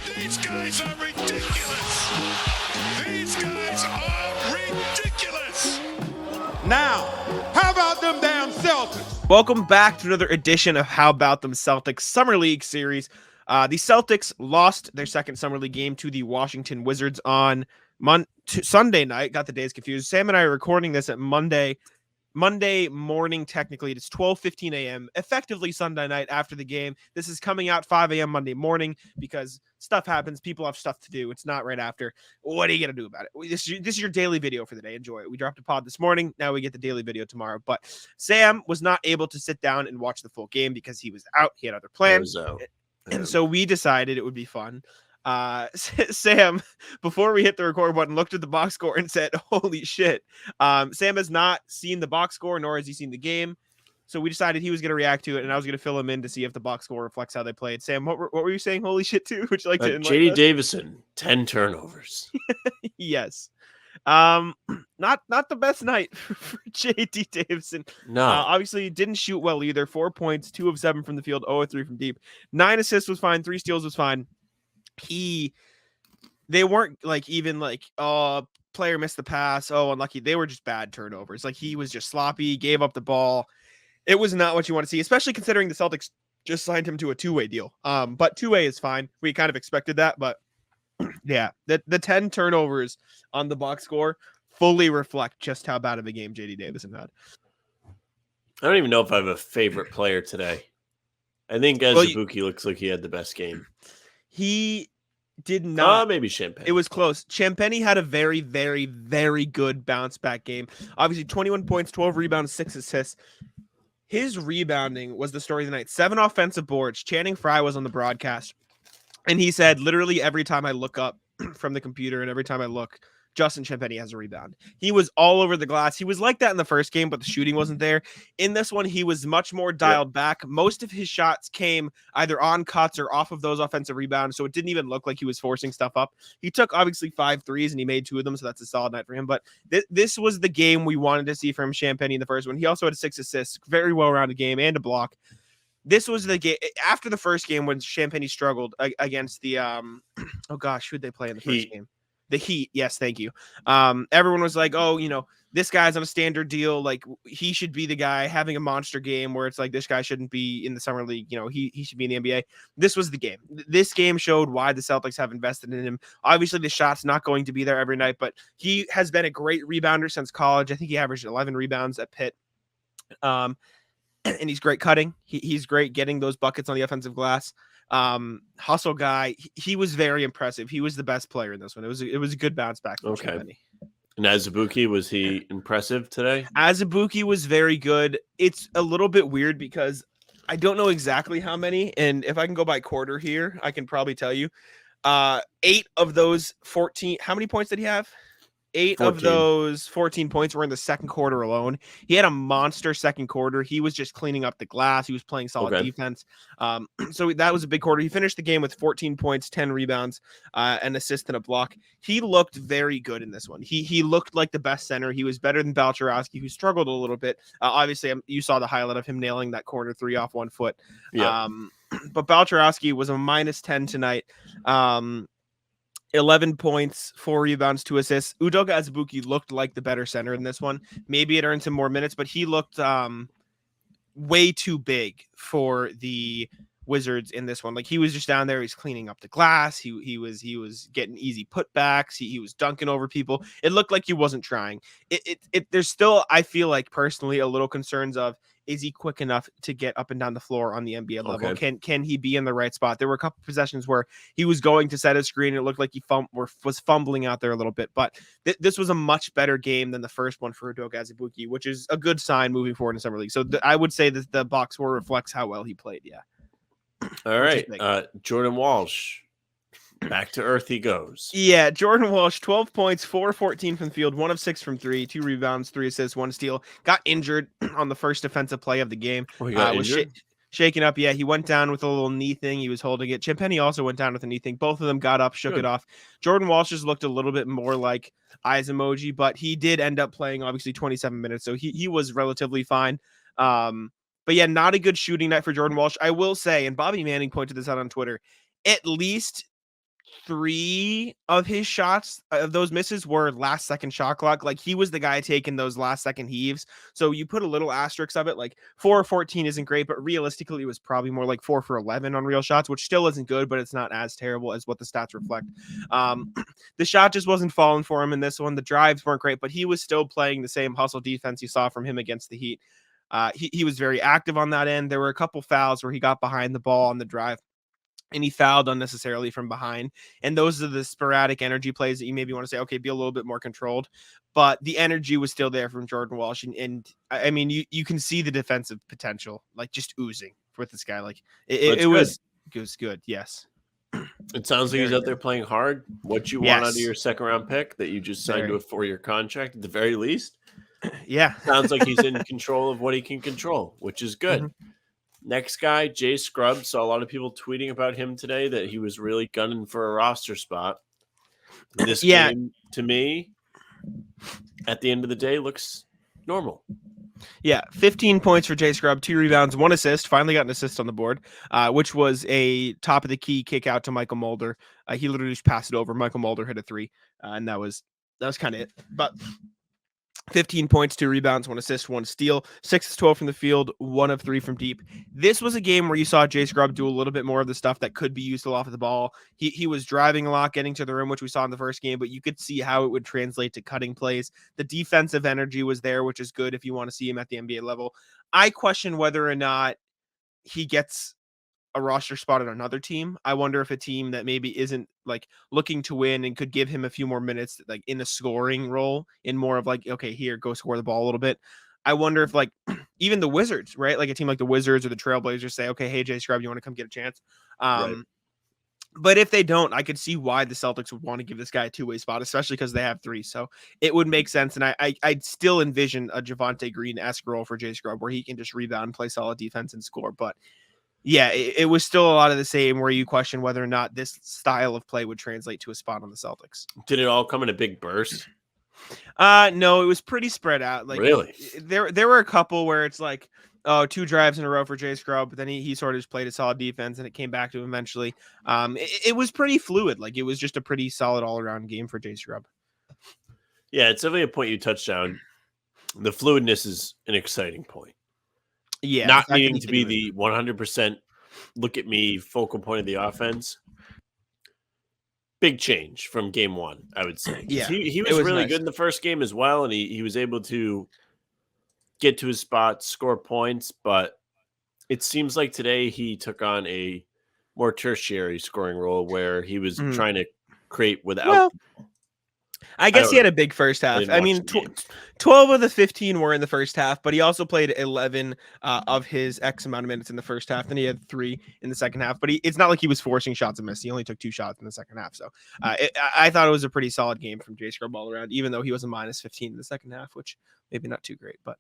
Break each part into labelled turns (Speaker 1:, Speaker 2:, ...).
Speaker 1: These guys are ridiculous. These guys are ridiculous.
Speaker 2: Now, how about them damn Celtics?
Speaker 3: Welcome back to another edition of How About Them Celtics Summer League Series. The Celtics lost their second Summer League game to the Washington Wizards on Sunday night. Got the days confused. Sam and I are recording this at Monday morning. Technically, it's 12:15 a.m. effectively Sunday night after the game. This is coming out 5 a.m. Monday morning because stuff happens. People have stuff to do. It's not right after. What are you gonna do about it? This is your daily video for the day. Enjoy it. We dropped a pod this morning. Now we get the daily video tomorrow. But Sam was not able to sit down and watch the full game because he was out. He had other plans, and so we decided it would be fun. Sam, before we hit the record button, looked at the box score and said, holy shit. Sam has not seen the box score, nor has he seen the game. So we decided he was going to react to it, and I was going to fill him in to see if the box score reflects how they played. Sam, what were you saying holy shit to? Would you like to enlighten
Speaker 4: JD
Speaker 3: us?
Speaker 4: Davison, 10 turnovers.
Speaker 3: Yes. Not the best night for JD Davison.
Speaker 4: No.
Speaker 3: Obviously didn't shoot well either. 4 points, 2 of 7 from the field, 0 of 3 from deep. 9 assists was fine, 3 steals was fine. They weren't like even like, oh, player missed the pass, oh, unlucky. They were just bad turnovers. Like, he was just sloppy, gave up the ball. It was not what you want to see, especially considering the Celtics just signed him to a two-way deal. But two-way is fine. We kind of expected that, but yeah, the 10 turnovers on the box score fully reflect just how bad of a game JD Davison had.
Speaker 4: I don't even know if I have a favorite player today. I think Azubuki looks like he had the best game.
Speaker 3: He did not.
Speaker 4: Maybe Champagnie.
Speaker 3: It was close. Champagnie had a very, very, very good bounce back game. Obviously, 21 points, 12 rebounds, 6 assists. His rebounding was the story of the night. 7 offensive boards. Channing Frye was on the broadcast, and he said, literally every time I look up from the computer and every time I look, Justin Champagnie has a rebound. He was all over the glass. He was like that in the first game, but the shooting wasn't there. In this one, he was much more dialed back. Most of his shots came either on cuts or off of those offensive rebounds, so it didn't even look like he was forcing stuff up. He took, obviously, 5 threes, and he made 2 of them, so that's a solid night for him. But this was the game we wanted to see from Champagnie in the first one. He also had 6 assists, very well-rounded game, and a block. This was the game after the first game when Champagnie struggled against the oh gosh, who'd they play in the first game? The Heat. Yes, thank you. Everyone was like, oh, this guy's on a standard deal. Like, he should be the guy having a monster game where it's like, this guy shouldn't be in the summer league. He should be in the NBA. This was the game. This game showed why the Celtics have invested in him. Obviously, the shot's not going to be there every night, but he has been a great rebounder since college. I think he averaged 11 rebounds at Pitt. And he's great cutting. He's great getting those buckets on the offensive glass. Hustle guy. He was very impressive. He was the best player in this one. It was a good bounce back.
Speaker 4: Okay. And Azubuki, was he impressive today?
Speaker 3: Azubuki was very good. It's a little bit weird because I don't know exactly how many, and if I can go by quarter here, I can probably tell you. 8 of those 14. How many points did he have? 8 14. Of those 14 points were in the second quarter alone. He had a monster second quarter. He was just cleaning up the glass. He was playing solid defense. So that was a big quarter. He finished the game with 14 points, 10 rebounds, an assist and a block. He looked very good in this one. He looked like the best center. He was better than Balcherowski, who struggled a little bit. Obviously, you saw the highlight of him nailing that corner 3 off 1 foot. Yeah. But Balcherowski was a -10 tonight. 11 points, 4 rebounds, 2 assists. Udoka Azubuki looked like the better center in this one. Maybe it earned him more minutes, but he looked way too big for the Wizards in this one. Like, he was just down there. He's cleaning up the glass. He was getting easy putbacks. He was dunking over people. It looked like he wasn't trying. There's still, I feel like personally, a little concerns of, is he quick enough to get up and down the floor on the NBA level? Okay. Can he be in the right spot? There were a couple possessions where he was going to set a screen. It looked like he was fumbling out there a little bit, but this was a much better game than the first one for Udoka Azubuki, which is a good sign moving forward in the summer league. So I would say that the box score reflects how well he played. Yeah.
Speaker 4: All right. Jordan Walsh. Back to earth he goes.
Speaker 3: Yeah, Jordan Walsh, 12 points, 4 of 14 from the field, 1 of 6 from 3, 2 rebounds, 3 assists, 1 steal. Got injured on the first defensive play of the game.
Speaker 4: He got injured?
Speaker 3: Shaken up. Yeah, he went down with a little knee thing. He was holding it. Champagnie also went down with a knee thing. Both of them got up, shook it off. Jordan Walsh just looked a little bit more like eyes emoji, but he did end up playing, obviously, 27 minutes, so he was relatively fine. But yeah, not a good shooting night for Jordan Walsh. I will say, and Bobby Manning pointed this out on Twitter, at least 3 of his shots of those misses were last second shot clock. Like he was the guy taking those last second heaves. So you put a little asterisk of it, like 4 or 14 isn't great, but realistically it was probably more like 4 for 11 on real shots, which still isn't good, but it's not as terrible as what the stats reflect. The shot just wasn't falling for him in this one. The drives weren't great, but he was still playing the same hustle defense you saw from him against the Heat. He was very active on that end. There were a couple fouls where he got behind the ball on the drive and he fouled unnecessarily from behind. And those are the sporadic energy plays that you maybe want to say, okay, be a little bit more controlled. But the energy was still there from Jordan Walsh. And I mean, you can see the defensive potential, like just oozing with this guy. Like it was good. Yes.
Speaker 4: It sounds like he's out there playing hard. What you want out of your second round pick that you just signed to a 4-year contract at the very least.
Speaker 3: Yeah.
Speaker 4: Sounds like he's in control of what he can control, which is good. Mm-hmm. Next guy, Jay Scrubb. Saw a lot of people tweeting about him today that he was really gunning for a roster spot. This game, to me, at the end of the day, looks normal.
Speaker 3: Yeah, 15 points for Jay Scrubb, 2 rebounds, 1 assist. Finally got an assist on the board, which was a top of the key kick out to Michael Mulder. He literally just passed it over. Michael Mulder hit a 3, and that was kind of it. But 15 points, 2 rebounds, 1 assist, 1 steal, 6 of 12 from the field, 1 of 3 from deep. This was a game where you saw Jay Scrubb do a little bit more of the stuff that could be used off of the ball. He was driving a lot, getting to the rim, which we saw in the first game, but you could see how it would translate to cutting plays. The defensive energy was there, which is good if you want to see him at the NBA level. I question whether or not he gets a roster spot on another team. I wonder if a team that maybe isn't like looking to win and could give him a few more minutes, like in a scoring role, in more of like, okay, here, go score the ball a little bit. I wonder if like even the Wizards, right? Like a team like the Wizards or the Trailblazers say, okay, hey, Jay Scrubb, you want to come get a chance? Right. But if they don't, I could see why the Celtics would want to give this guy a 2-way spot, especially because they have 3. So it would make sense. And I'd still envision a Javonte Green-esque role for Jay Scrubb where he can just rebound, play solid defense, and score. But yeah, it was still a lot of the same where you question whether or not this style of play would translate to a spot on the Celtics.
Speaker 4: Did it all come in a big burst?
Speaker 3: No, it was pretty spread out. Like
Speaker 4: really,
Speaker 3: there were a couple where it's like, 2 drives in a row for Jay Scrubb, but then he sort of just played a solid defense and it came back to him eventually. It was pretty fluid. Like it was just a pretty solid all around game for Jay Scrubb.
Speaker 4: Yeah, it's definitely a point you touched on. The fluidness is an exciting point.
Speaker 3: Yeah,
Speaker 4: not needing to be the 100% look at me focal point of the offense. Big change from game 1, I would say. Yeah, he was really good in the first game as well, and he was able to get to his spot, score points, but it seems like today he took on a more tertiary scoring role where he was trying to create without.
Speaker 3: Well, I guess he had a big first half. I mean, 12 of the 15 were in the first half, but he also played 11 of his X amount of minutes in the first half. Then he had 3 in the second half, but it's not like he was forcing shots and miss. He only took 2 shots in the second half. So I thought it was a pretty solid game from Jay Scrubb all around, even though he was a minus 15 in the second half, which maybe not too great. But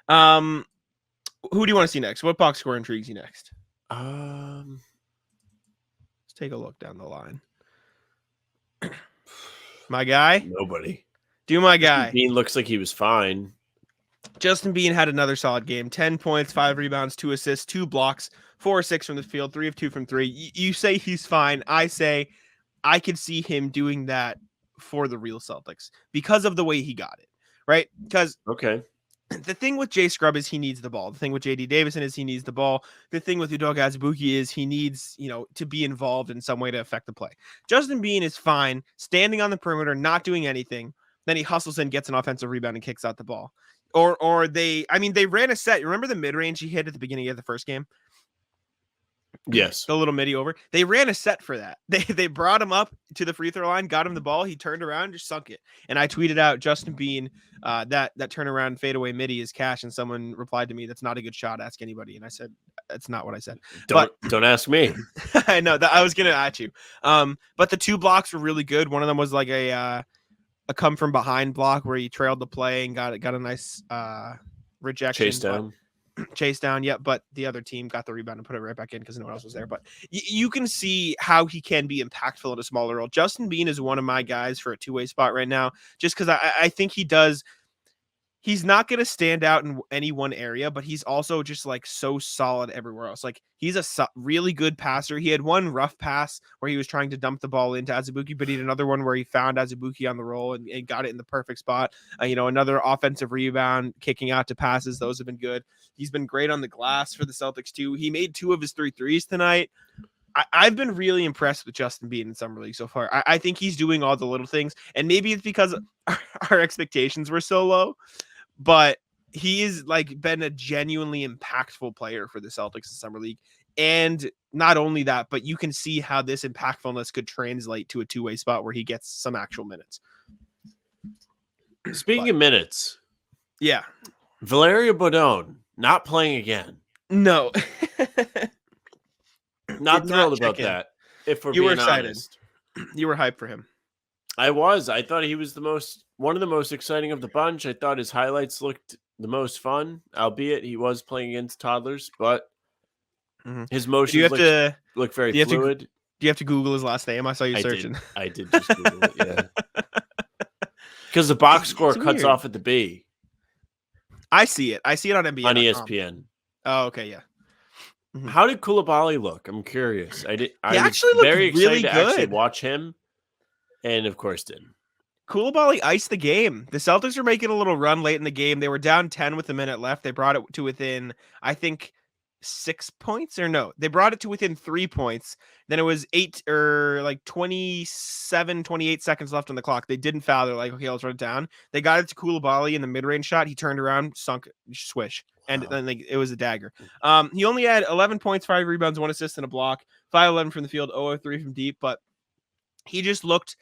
Speaker 3: who do you want to see next? What box score intrigues you next? Let's take a look down the line. My guy?
Speaker 4: Nobody.
Speaker 3: Do my guy.
Speaker 4: Bean looks like he was fine.
Speaker 3: Justin Bean had another solid game. 10 points, 5 rebounds, 2 assists, 2 blocks, 4 or 6 from the field, 3 of 2 from 3. You say he's fine. I say I could see him doing that for the real Celtics because of the way he got it, right? Because the thing with Jay Scrubb is he needs the ball. The thing with JD Davison is he needs the ball. The thing with Udoka Azubuki is he needs, to be involved in some way to affect the play. Justin Bean is fine standing on the perimeter, not doing anything. Then he hustles in, gets an offensive rebound, and kicks out the ball. Or they ran a set. Remember the mid-range he hit at the beginning of the first game?
Speaker 4: Yes.
Speaker 3: The little midi over. They ran a set for that. They brought him up to the free throw line, got him the ball. He turned around, just sunk it. And I tweeted out Justin Bean, that turnaround fadeaway midi is cash. And someone replied to me, that's not a good shot. Ask anybody. And I said, that's not what I said.
Speaker 4: Don't ask me.
Speaker 3: I know that I was going to at you. But the 2 blocks were really good. One of them was like a come from behind block where he trailed the play and got a nice rejection. Chase down, yeah, but the other team got the rebound and put it right back in because no one else was there. But you can see how he can be impactful in a smaller role. Justin Bean is one of my guys for a 2-way spot right now, just because I think he does he's not going to stand out in any one area, but he's also just like so solid everywhere else. Like he's a really good passer. He had one rough pass where he was trying to dump the ball into Azubuki, but he had another one where he found Azubuki on the roll and got it in the perfect spot. Another offensive rebound, kicking out to passes. Those have been good. He's been great on the glass for the Celtics too. He made 2 of his 3 threes tonight. I've been really impressed with Justin Bean in Summer League so far. I think he's doing all the little things, and maybe it's because our expectations were so low, but he is like been a genuinely impactful player for the Celtics in Summer League. And not only that, but you can see how this impactfulness could translate to a two-way spot where he gets some actual minutes.
Speaker 4: Speaking of minutes.
Speaker 3: Yeah.
Speaker 4: Valerio Bodone not playing again.
Speaker 3: No.
Speaker 4: Not thrilled about that. If we're being honest.
Speaker 3: You were hyped for him.
Speaker 4: I was. I thought he was one of the most exciting of the bunch. I thought his highlights looked the most fun, albeit he was playing against toddlers, but his motions look very fluid.
Speaker 3: Do you have to Google his last name? I saw you searching.
Speaker 4: I did just Google it, yeah. Because the box score cuts off at the B.
Speaker 3: I see it. I see it on NBA.
Speaker 4: On ESPN.
Speaker 3: Oh, okay, yeah.
Speaker 4: How did Koulibaly look? I'm curious. I
Speaker 3: actually looked
Speaker 4: very excited
Speaker 3: really
Speaker 4: to
Speaker 3: good.
Speaker 4: Actually watch him, and of course didn't.
Speaker 3: Koulibaly iced the game. The Celtics were making a little run late in the game. They were down 10 with a minute left. They brought it to within, I think, 6 points, or no, they brought it to within 3 points. Then it was 27, 28 seconds left on the clock. They didn't foul. They're like, okay, let's run it down. They got it to Koulibaly in the mid-range shot. He turned around, sunk, swish. And then it was a dagger. He only had 11 points, 5 rebounds, 1 assist, and a block. 5-11 from the field, 0-3 from deep. But he just looked,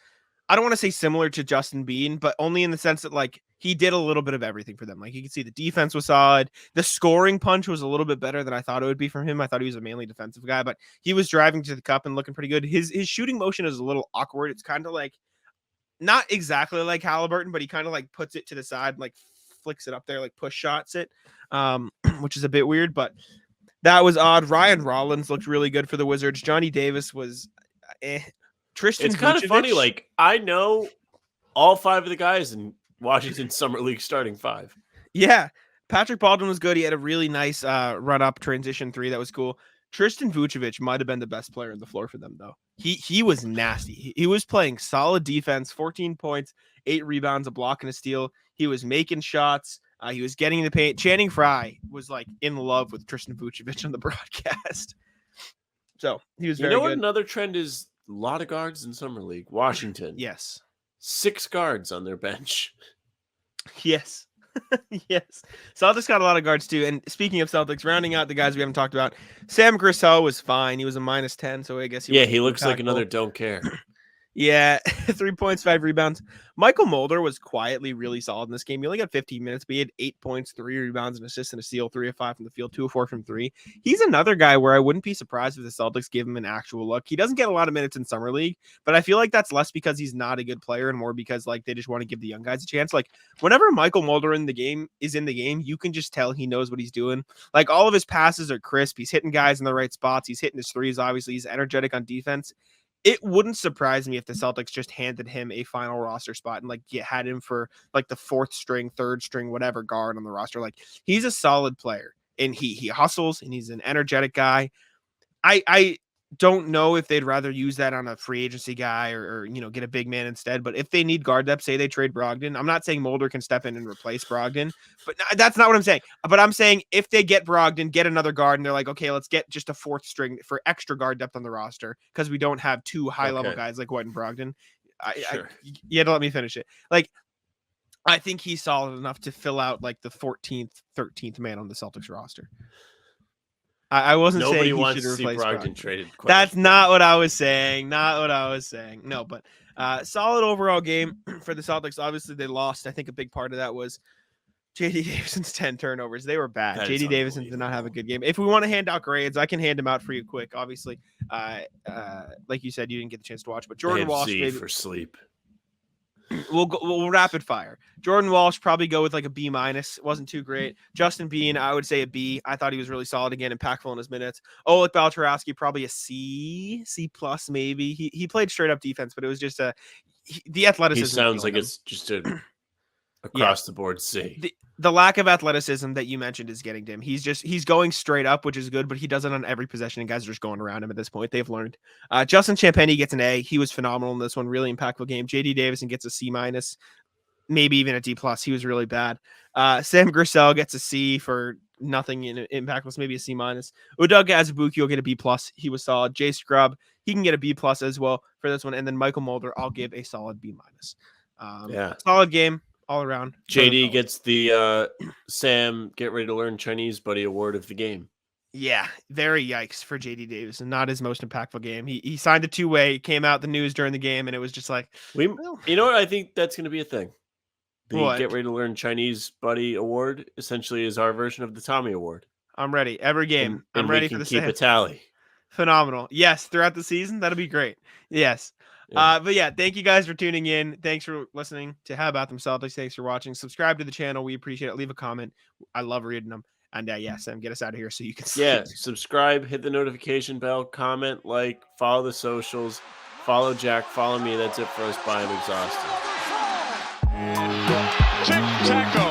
Speaker 3: I don't want to say similar to Justin Bean, but only in the sense that like he did a little bit of everything for them. Like you can see the defense was solid. The scoring punch was a little bit better than I thought it would be from him. I thought he was a mainly defensive guy, but he was driving to the cup and looking pretty good. His shooting motion is a little awkward. It's kind of like not exactly like Halliburton, but he kind of like puts it to the side, like flicks it up there, like push shots it, which is a bit weird, but that was odd. Ryan Rollins looked really good for the Wizards. Johnny Davis was Tristan.
Speaker 4: It's kind of funny. Like I know all 5 of the guys in Washington Summer League starting 5.
Speaker 3: Yeah. Patrick Baldwin was good. He had a really nice run up transition 3. That was cool. Tristan Vucevic might have been the best player on the floor for them, though. He was nasty. He was playing solid defense, 14 points, 8 rebounds, a block, and a steal. He was making shots. He was getting in the paint. Channing Frye was like in love with Tristan Vucevic on the broadcast. So he was very good.
Speaker 4: You know what another trend is? A lot of guards in Summer League. Washington.
Speaker 3: Yes.
Speaker 4: 6 guards on their bench.
Speaker 3: Yes. Yes. Celtics got a lot of guards too. And speaking of Celtics, rounding out the guys we haven't talked about, Sam Grissel was fine. He was a -10, so I guess
Speaker 4: he looks like another don't care.
Speaker 3: Yeah, 3 points, 5 rebounds. Michael Mulder was quietly really solid in this game. He only got 15 minutes, but he had 8 points, 3 rebounds, an assist, and a steal, 3 of 5 from the field, 2 of 4 from 3. He's another guy where I wouldn't be surprised if the Celtics give him an actual look. He doesn't get a lot of minutes in Summer League, but I feel like that's less because he's not a good player and more because like they just want to give the young guys a chance. Like whenever Michael Mulder is in the game, you can just tell he knows what he's doing. Like all of his passes are crisp. He's hitting guys in the right spots. He's hitting his threes. Obviously, he's energetic on defense. It wouldn't surprise me if the Celtics just handed him a final roster spot and like had him for like the 4th string, 3rd string, whatever guard on the roster. Like he's a solid player and he hustles and he's an energetic guy. I don't know if they'd rather use that on a free agency guy or get a big man instead. But if they need guard depth, say they trade Brogdon. I'm not saying Mulder can step in and replace Brogdon, but that's not what I'm saying. But I'm saying if they get Brogdon, get another guard, and they're like, okay, let's get just a 4th string for extra guard depth on the roster because we don't have 2 high-level guys like White and Brogdon. You had to let me finish it. Like, I think he's solid enough to fill out like the 14th, 13th man on the Celtics roster. I wasn't saying he
Speaker 4: wants
Speaker 3: should
Speaker 4: to see
Speaker 3: replace
Speaker 4: Brogdon traded.
Speaker 3: That's not what I was saying. Not what I was saying. No, but solid overall game for the Celtics. Obviously, they lost. I think a big part of that was J.D. Davison's 10 turnovers. They were bad. J.D. Davison did not have a good game. If we want to hand out grades, I can hand them out for you quick. Obviously, like you said, you didn't get the chance to watch, but Jordan Walsh maybe
Speaker 4: for sleep.
Speaker 3: We'll rapid fire. Jordan Walsh probably go with like a B-. Wasn't too great. Justin Bean, I would say a B. I thought he was really solid again, impactful in his minutes. Oleg Baltarowski, probably a C+, maybe. He played straight up defense, but it was just the athleticism.
Speaker 4: He sounds like it's just a across the board C.
Speaker 3: The lack of athleticism that you mentioned is getting to him. He's going straight up, which is good, but he does it on every possession, and guys are just going around him at this point. They've learned. Justin Champagnie gets an A. He was phenomenal in this one. Really impactful game. JD Davison gets a C-, maybe even a D+. He was really bad. Sam Grissel gets a C for nothing in impactless, maybe a C-. Udoka Azubuki will get a B+. He was solid. Jay Scrubb, he can get a B+ as well for this one. And then Michael Mulder, I'll give a solid B-. Solid game all around.
Speaker 4: JD gets the Sam Get Ready to Learn Chinese Buddy Award of the game.
Speaker 3: Yeah, very yikes for JD Davison. Not his most impactful game. He signed a 2-way, came out the news during the game, and it was just like,
Speaker 4: you know what? I think that's going to be a thing. The
Speaker 3: what?
Speaker 4: Get Ready to Learn Chinese Buddy Award essentially is our version of the Tommy Award.
Speaker 3: I'm ready. Every game. I'm ready for the
Speaker 4: keep a tally.
Speaker 3: Phenomenal. Yes, throughout the season, that'll be great. Yes. Yeah. But yeah, thank you guys for tuning in. Thanks for listening to How About Them Celtics. Thanks for watching. Subscribe to the channel. We appreciate it. Leave a comment. I love reading them. And Sam, get us out of here so you can see.
Speaker 4: Yeah, subscribe, hit the notification bell, comment, like, follow the socials, follow Jack, follow me. That's it for us. Bye. I'm exhausted.
Speaker 1: Tic-tac-toe.